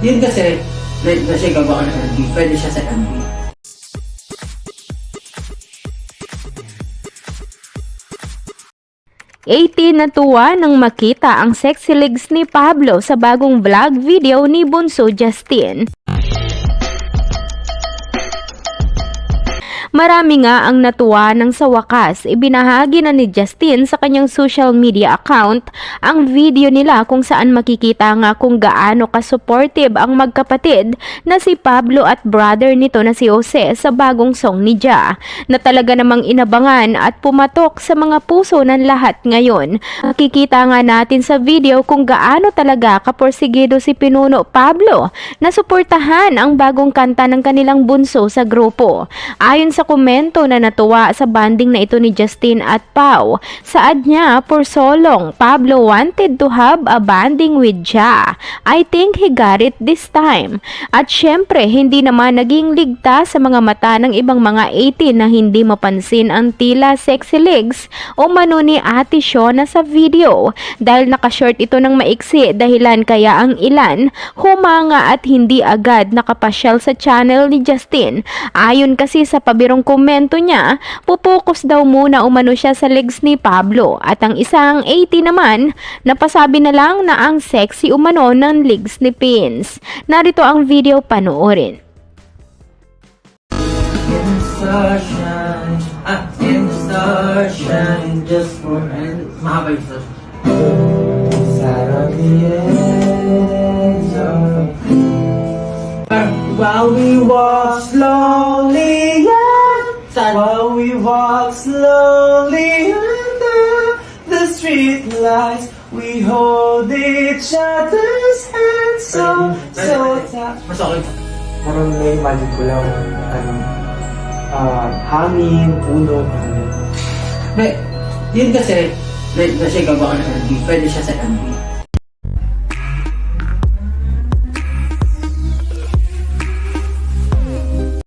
Yun kasi, na siya gawa ng MV, pwede siya sa MV. Natuwa nang makita ang sexy legs ni Pablo sa bagong vlog video ni Bunso Justin. Marami nga ang natuwa nang sa wakas ibinahagi na ni Justin sa kanyang social media account ang video nila kung saan makikita nga kung gaano ka-supportive ang magkapatid na si Pablo at brother nito na si Jose sa bagong song ni Ja na talaga namang inabangan at pumatok sa mga puso ng lahat ngayon. Makikita nga natin sa video kung gaano talaga kaporsigido si Pinuno Pablo na suportahan ang bagong kanta ng kanilang bunso sa grupo. Ayon sa komento na natuwa sa banding na ito ni Justin at Pau, saad niya, for so long, Pablo wanted to have a banding with Ja. I think he got it this time. At syempre, hindi naman naging ligtas sa mga mata ng ibang mga 18 na hindi mapansin ang tila sexy legs o mano ni Ate Shona sa video dahil nakashort ito ng maiksi dahilan kaya ang ilan humanga at hindi agad nakapasyal sa channel ni Justin. Ayon kasi sa pabirong komento niya, pupokus daw muna umano siya sa legs ni Pablo at ang isang 80 naman napasabi na lang na ang sexy umano ng legs ni Pins. Narito ang video, panoorin. In the starshine, in the starshine, just for and mahaba yung stars. While we walk slowly, while we walk slowly under the street lights, we hold each other's hands so tight. Mas okay. Parang na-imagine ko lang, hangin, puno, Yun kasi, na siya gawa ng MV, pwede siya sa MV.